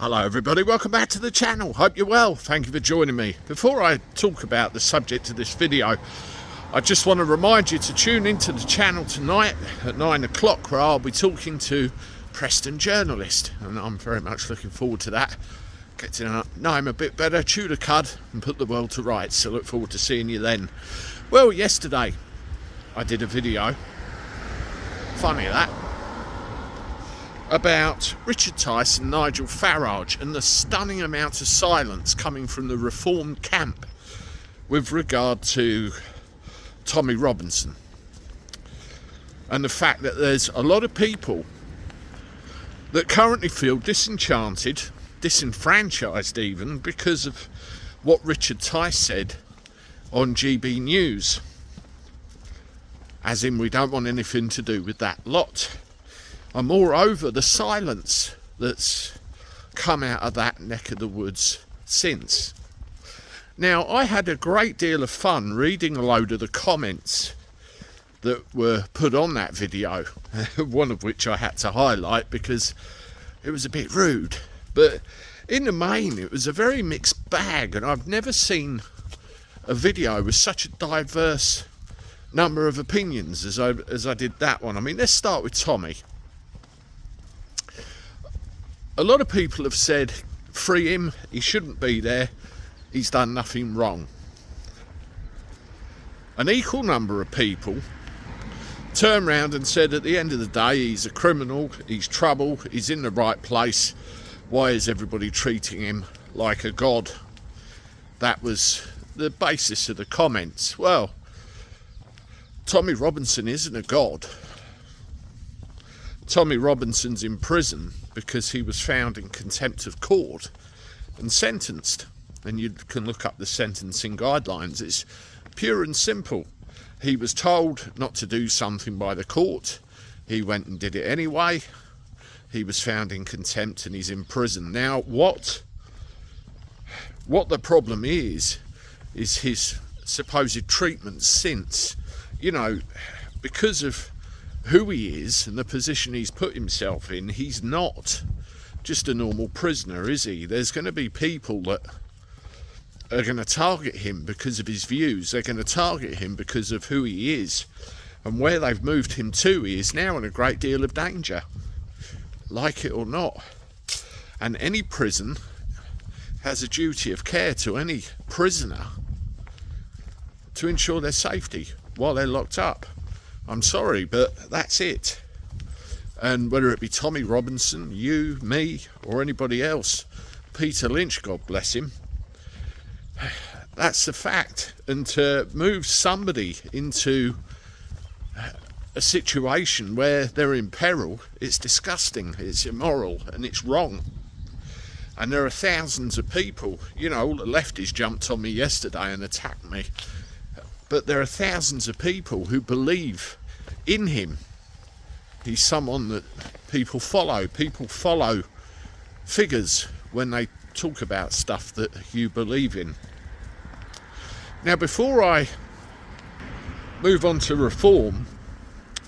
Hello everybody, welcome back to the channel. Hope you're well. Thank you for joining me. Before I talk about the subject of this video, I just want to remind you to tune into the channel tonight at 9 o'clock where I'll be talking to Preston journalist, and I'm very much looking forward to that. Get to know him a bit better, chew the cud and put the world to rights. So look forward to seeing you then. Well, yesterday I did a video, funny that, about Richard Tice and Nigel and the stunning amount of silence coming from the reformed camp with regard to Tommy Robinson, and the fact that there's a lot of people that currently feel disenchanted, disenfranchised even, because of what Richard Tice said on GB News, as in we don't want anything to do with that lot. And moreover, the silence that's come out of that neck of the woods since. Now, I had a great deal of fun reading a load of the comments that were put on that video, one of which I had to highlight because it was a bit rude. But in the main, it was a very mixed bag, and I've never seen a video with such a diverse number of opinions as I did that one. I mean, let's start with Tommy. A lot of people have said, free him, he shouldn't be there, he's done nothing wrong. An equal number of people turned round and said at the end of the day, he's a criminal, he's trouble, he's in the right place, why is everybody treating him like a god? That was the basis of the comments. Well, Tommy Robinson isn't a god. Tommy Robinson's in prison because he was found in contempt of court and sentenced. And you can look up the sentencing guidelines. It's pure and simple. He was told not to do something by the court. He went and did it anyway. He was found in contempt and he's in prison. Now, what the problem is his supposed treatment since, you know, because of who he is and the position he's put himself in. He's not just a normal prisoner, is he? There's going to be people that are going to target him because of his views. They're going to target him because of who he is, and where they've moved him to, he is now in a great deal of danger, like it or not. And any prison has a duty of care to any prisoner to ensure their safety while they're locked up. I'm sorry, but that's it. And whether it be Tommy Robinson, you, me, or anybody else, Peter Lynch, God bless him, that's the fact. And to move somebody into a situation where they're in peril, it's disgusting, it's immoral, and it's wrong. And there are thousands of people, you know, all the lefties jumped on me yesterday and attacked me. But there are thousands of people who believe in him. He's someone that people follow. People follow figures when they talk about stuff that you believe in. Now, before I move on to reform,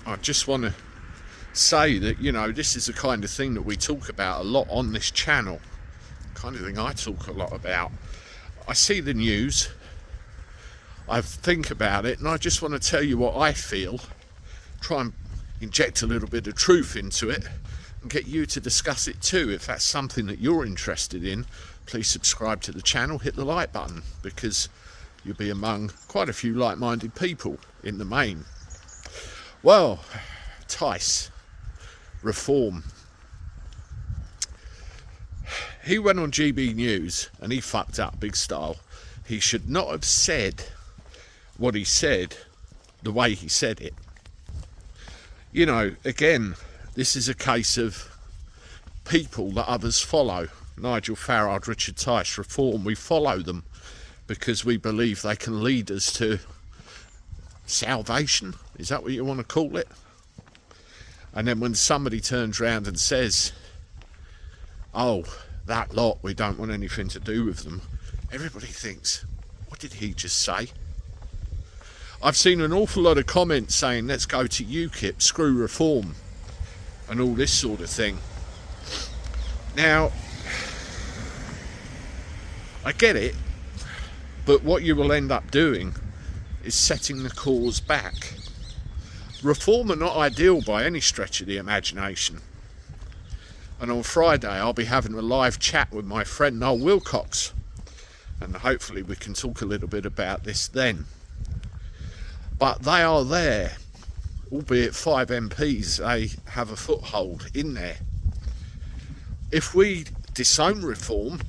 I just want to say that, you know, this is the kind of thing that we talk about a lot on this channel. The kind of thing I talk a lot about. I see the news, I think about it, and I just want to tell you what I feel, try and inject a little bit of truth into it and get you to discuss it too. If that's something that you're interested in, please subscribe to the channel, hit the like button, because you'll be among quite a few like-minded people in the main. Well, Tice, reform. He went on GB News and he fucked up big style. He should not have said what he said the way he said it. You know, again, this is a case of people that others follow. Nigel Farage, Richard Tice, reform. We follow them because we believe they can lead us to salvation. Is that what you want to call it? And then when somebody turns around and says, oh, that lot, we don't want anything to do with them, everybody thinks, what did he just say? I've seen an awful lot of comments saying, let's go to UKIP, screw reform, and all this sort of thing. Now, I get it, but what you will end up doing is setting the cause back. Reform are not ideal by any stretch of the imagination. And on Friday I'll be having a live chat with my friend Noel Wilcox, and hopefully we can talk a little bit about this then. But they are there, albeit 5 MPs, they have a foothold in there. If we disown reform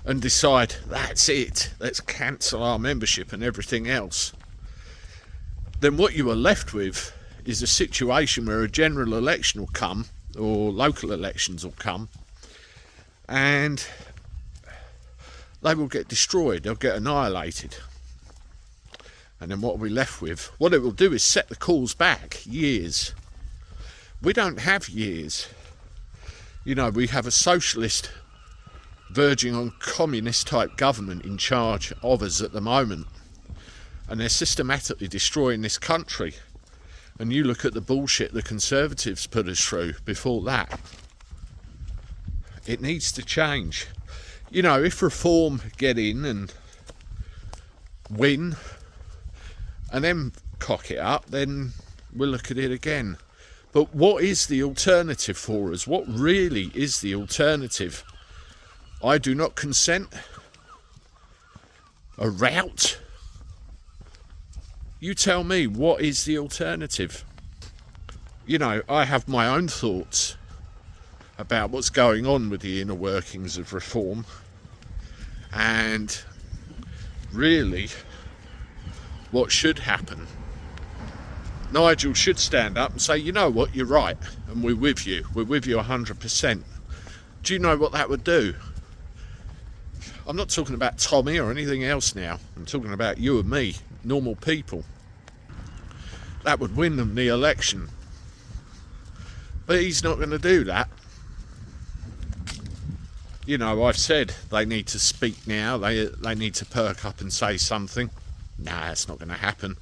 and decide that's it, let's cancel our membership and everything else, then what you are left with is a situation where a general election will come, or local elections will come, and they will get destroyed, they'll get annihilated. And then what are we left with? What it will do is set the cause back years. We don't have years. You know, we have a socialist verging on communist type government in charge of us at the moment, and they're systematically destroying this country. And you look at the bullshit the Conservatives put us through before that. It needs to change. You know, if Reform get in and win and then cock it up, then we'll look at it again. But what is the alternative for us? What really is the alternative? I do not consent. A rout? You tell me, what is the alternative? You know, I have my own thoughts about what's going on with the inner workings of Reform, and really what should happen. Nigel should stand up and say, you know what, you're right, and we're with you 100%. Do you know what that would do? I'm not talking about Tommy or anything else now. I'm talking about you and me, normal people. That would win them the election. But he's not going to do that. You know, I've said they need to speak now. They need to perk up and say something. Nah, that's not going to happen.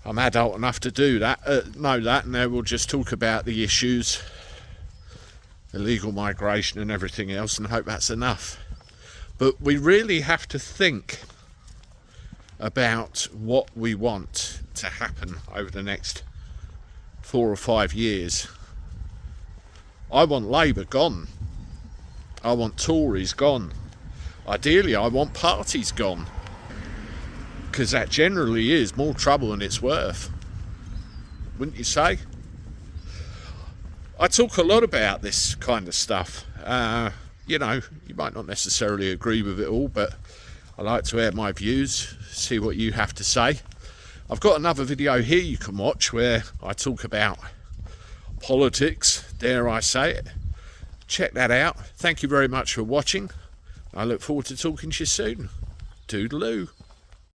I'm adult enough to do that, know that, and they will just talk about the issues, illegal migration and everything else, and hope that's enough. But we really have to think about what we want to happen over the next 4 or 5 years. I want Labour gone. I want Tories gone. Ideally, I want parties gone, because that generally is more trouble than it's worth, wouldn't you say? I talk a lot about this kind of stuff. You know, you might not necessarily agree with it all, but I like to air my views, see what you have to say. I've got another video here you can watch where I talk about politics, dare I say it. Check that out. Thank you very much for watching. I look forward to talking to you soon. Toodaloo.